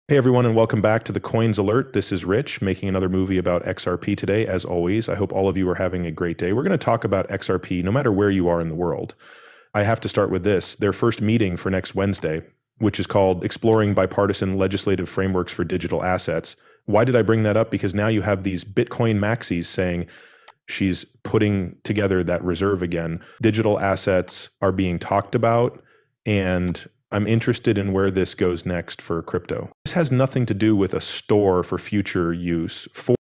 Hey everyone, and welcome back to the Coins Alert. This is Rich making another movie about XRP today. As always, I hope all of you are having a great day. We're going to talk about XRP no matter where you are in the world. I have to start with this. Their first meeting for next Wednesday, which is called Exploring Bipartisan Legislative Frameworks for Digital Assets. Why did I bring that up? Because now you have these Bitcoin maxis saying she's putting together that reserve again. Digital assets are being talked about, and I'm interested in where this goes next for crypto. This has nothing to do with a store for future use. For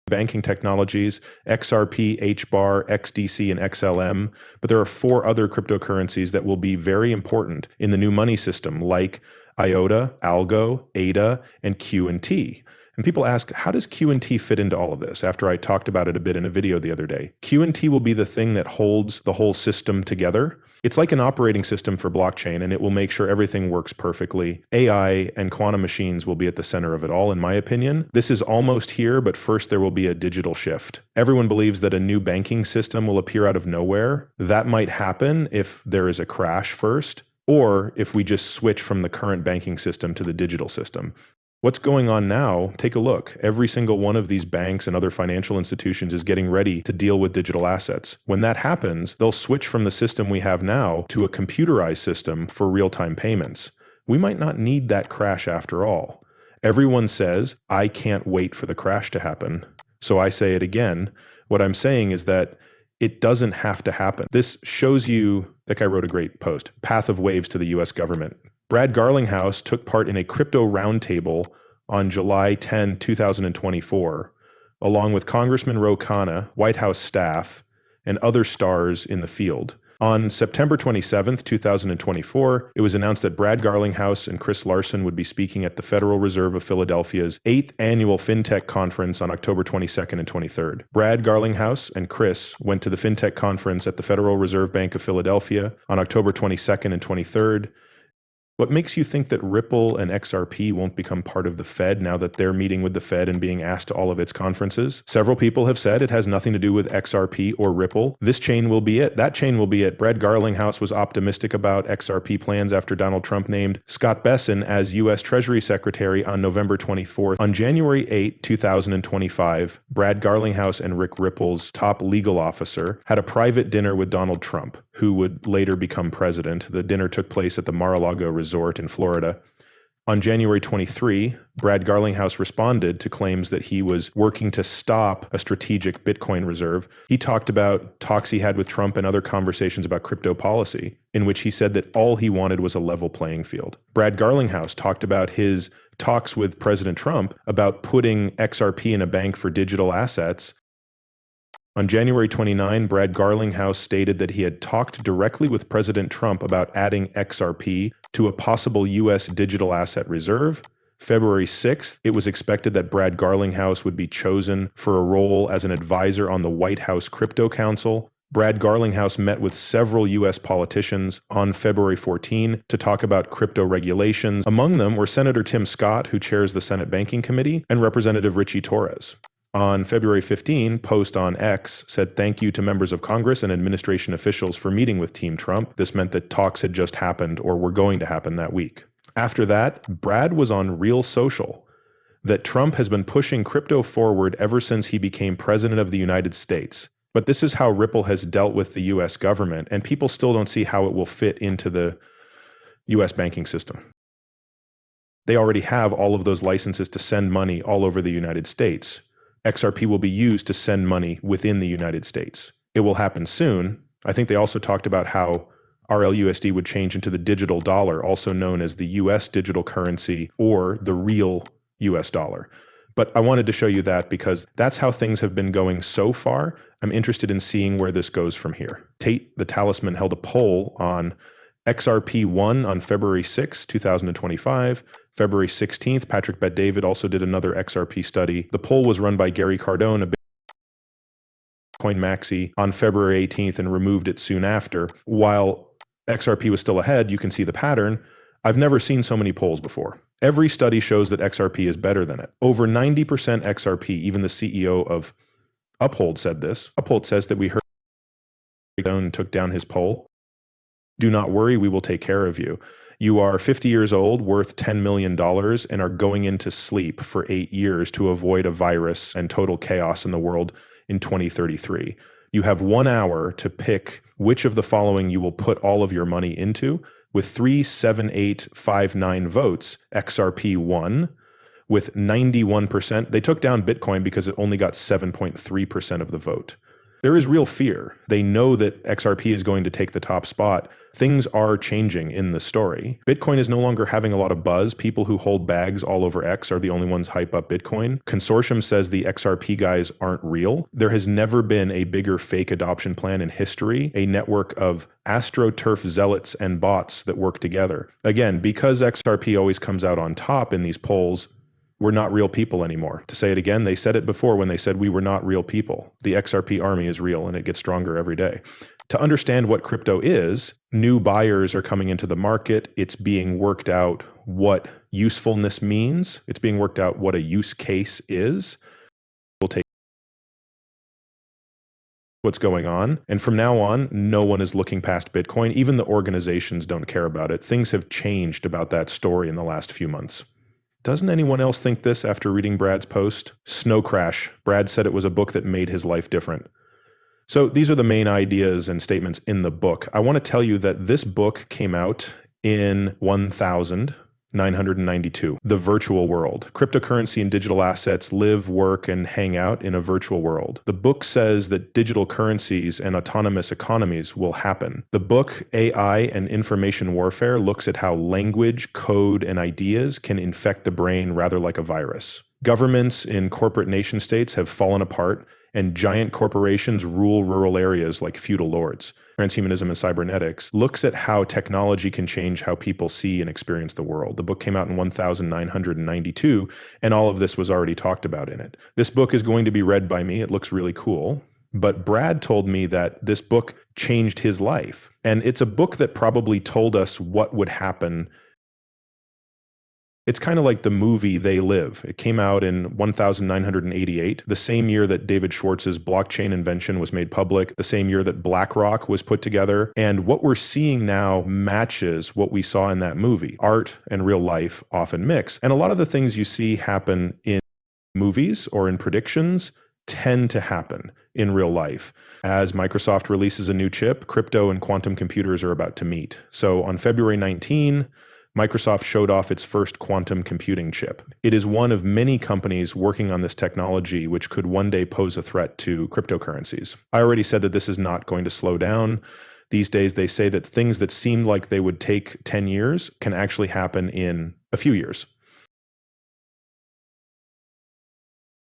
banking technologies, XRP, HBAR, XDC, and XLM, but there are four other cryptocurrencies that will be very important in the new money system, like IOTA, Algo, ADA, and Q&T. And people ask, how does Q&T fit into all of this? After I talked about it a bit in a video the other day. Q&T will be the thing that holds the whole system together. It's like an operating system for blockchain, and it will make sure everything works perfectly. AI and quantum machines will be at the center of it all, in my opinion. This is almost here, but first there will be a digital shift. Everyone believes that a new banking system will appear out of nowhere. That might happen if there is a crash first, or if we just switch from the current banking system to the digital system. What's going on now? Take a look. Every single one of these banks and other financial institutions is getting ready to deal with digital assets. When that happens, they'll switch from the system we have now to a computerized system for real-time payments. We might not need that crash after all. Everyone says, I can't wait for the crash to happen. So I say it again. What I'm saying is that it doesn't have to happen. This shows you, that guy wrote a great post, Path of Waves to the US government. Brad Garlinghouse took part in a crypto roundtable on July 10, 2024, along with Congressman Ro Khanna, White House staff, and other stars in the field. On September 27, 2024, it was announced that Brad Garlinghouse and Chris Larsson would be speaking at the Federal Reserve of Philadelphia's 8th annual FinTech conference on October 22nd and 23rd. Brad Garlinghouse and Chris went to the FinTech conference at the Federal Reserve Bank of Philadelphia on October 22nd and 23rd. What makes you think that Ripple and XRP won't become part of the Fed now that they're meeting with the Fed and being asked to all of its conferences? Several people have said it has nothing to do with XRP or Ripple. This chain will be it. That chain will be it. Brad Garlinghouse was optimistic about XRP plans after Donald Trump named Scott Bessent as U.S. Treasury Secretary on November 24th. On January 8, 2025, Brad Garlinghouse and Rick Ripple's top legal officer had a private dinner with Donald Trump, who would later become president. The dinner took place at the Mar-a-Lago Resort in Florida. On January 23, Brad Garlinghouse responded to claims that he was working to stop a strategic Bitcoin reserve. He talked about talks he had with Trump and other conversations about crypto policy, in which he said that all he wanted was a level playing field. Brad Garlinghouse talked about his talks with President Trump about putting XRP in a bank for digital assets. On January 29, Brad Garlinghouse stated that he had talked directly with President Trump about adding XRP to a possible U.S. digital asset reserve. February 6th, it was expected that Brad Garlinghouse would be chosen for a role as an advisor on the White House Crypto Council. Brad Garlinghouse met with several U.S. politicians on February 14 to talk about crypto regulations. Among them were Senator Tim Scott, who chairs the Senate Banking Committee, and Representative Richie Torres. On February 15, Post on X said thank you to members of Congress and administration officials for meeting with Team Trump. This meant that talks had just happened or were going to happen that week. After that, Brad was on Real Social that Trump has been pushing crypto forward ever since he became president of the United States. But this is how Ripple has dealt with the US government, and people still don't see how it will fit into the US banking system. They already have all of those licenses to send money all over the United States. XRP will be used to send money within the United States. It will happen soon. I think they also talked about how RLUSD would change into the digital dollar, also known as the US digital currency or the real US dollar. But I wanted to show you that because that's how things have been going so far. I'm interested in seeing where this goes from here. Tate, the talisman, held a poll on XRP1 on February 6, 2025. February 16th, Patrick Bet-David also did another XRP study. The poll was run by Gary Cardone, a Bitcoin maxi, on February 18th and removed it soon after. While XRP was still ahead, you can see the pattern. I've never seen so many polls before. Every study shows that XRP is better than it. Over 90% XRP, even the CEO of Uphold said this. Uphold says that we heard Cardone took down his poll. Do not worry, we will take care of you. You are 50 years old, worth $10 million, and are going into sleep for 8 years to avoid a virus and total chaos in the world in 2033. You have 1 hour to pick which of the following you will put all of your money into. With 37859 votes, XRP won. With 91%, they took down Bitcoin because it only got 7.3% of the vote. There is real fear. They know that XRP is going to take the top spot. Things are changing in the story. Bitcoin is no longer having a lot of buzz. People who hold bags all over X are the only ones hype up Bitcoin. Consortium says the XRP guys aren't real. There has never been a bigger fake adoption plan in history, a network of AstroTurf zealots and bots that work together. Again, because XRP always comes out on top in these polls, we're not real people anymore. To say it again, they said it before when they said we were not real people. The XRP army is real and it gets stronger every day. To understand what crypto is, new buyers are coming into the market. It's being worked out what usefulness means. It's being worked out what a use case is. We'll take what's going on. And from now on, no one is looking past Bitcoin. Even the organizations don't care about it. Things have changed about that story in the last few months. Doesn't anyone else think this after reading Brad's post? Snow Crash. Brad said it was a book that made his life different. So these are the main ideas and statements in the book. I want to tell you that this book came out in 1992, the virtual world. Cryptocurrency and digital assets live, work, and hang out in a virtual world. The book says that digital currencies and autonomous economies will happen. The book, AI and Information Warfare, looks at how language, code, and ideas can infect the brain rather like a virus. Governments in corporate nation states have fallen apart, and giant corporations rule rural areas like feudal lords. Transhumanism and Cybernetics looks at how technology can change how people see and experience the world. The book came out in 1992, and all of this was already talked about in it. This book is going to be read by me. It looks really cool. But Brad told me that this book changed his life. And it's a book that probably told us what would happen. It's kind of like the movie They Live. It came out in 1988, the same year that David Schwartz's blockchain invention was made public, the same year that BlackRock was put together. And what we're seeing now matches what we saw in that movie. Art and real life often mix. And a lot of the things you see happen in movies or in predictions tend to happen in real life. As Microsoft releases a new chip, crypto and quantum computers are about to meet. So on February 19, Microsoft showed off its first quantum computing chip. It is one of many companies working on this technology which could one day pose a threat to cryptocurrencies. I already said that this is not going to slow down. These days, they say that things that seemed like they would take 10 years can actually happen in a few years.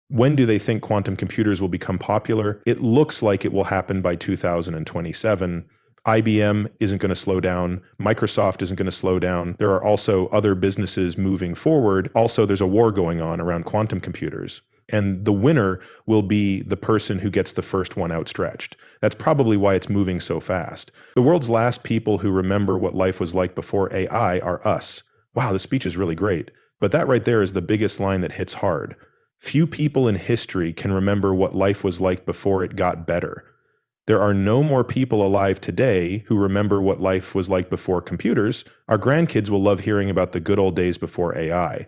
When do they think quantum computers will become popular? It looks like it will happen by 2027. IBM isn't going to slow down. Microsoft isn't going to slow down. There are also other businesses moving forward. Also, there's a war going on around quantum computers. And the winner will be the person who gets the first one outstretched. That's probably why it's moving so fast. The world's last people who remember what life was like before AI are us. Wow, the speech is really great. But that right there is the biggest line that hits hard. Few people in history can remember what life was like before it got better. There are no more people alive today who remember what life was like before computers. Our grandkids will love hearing about the good old days before AI.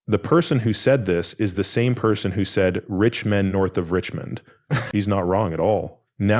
The person who said this is the same person who said rich men north of Richmond. He's not wrong at all. Now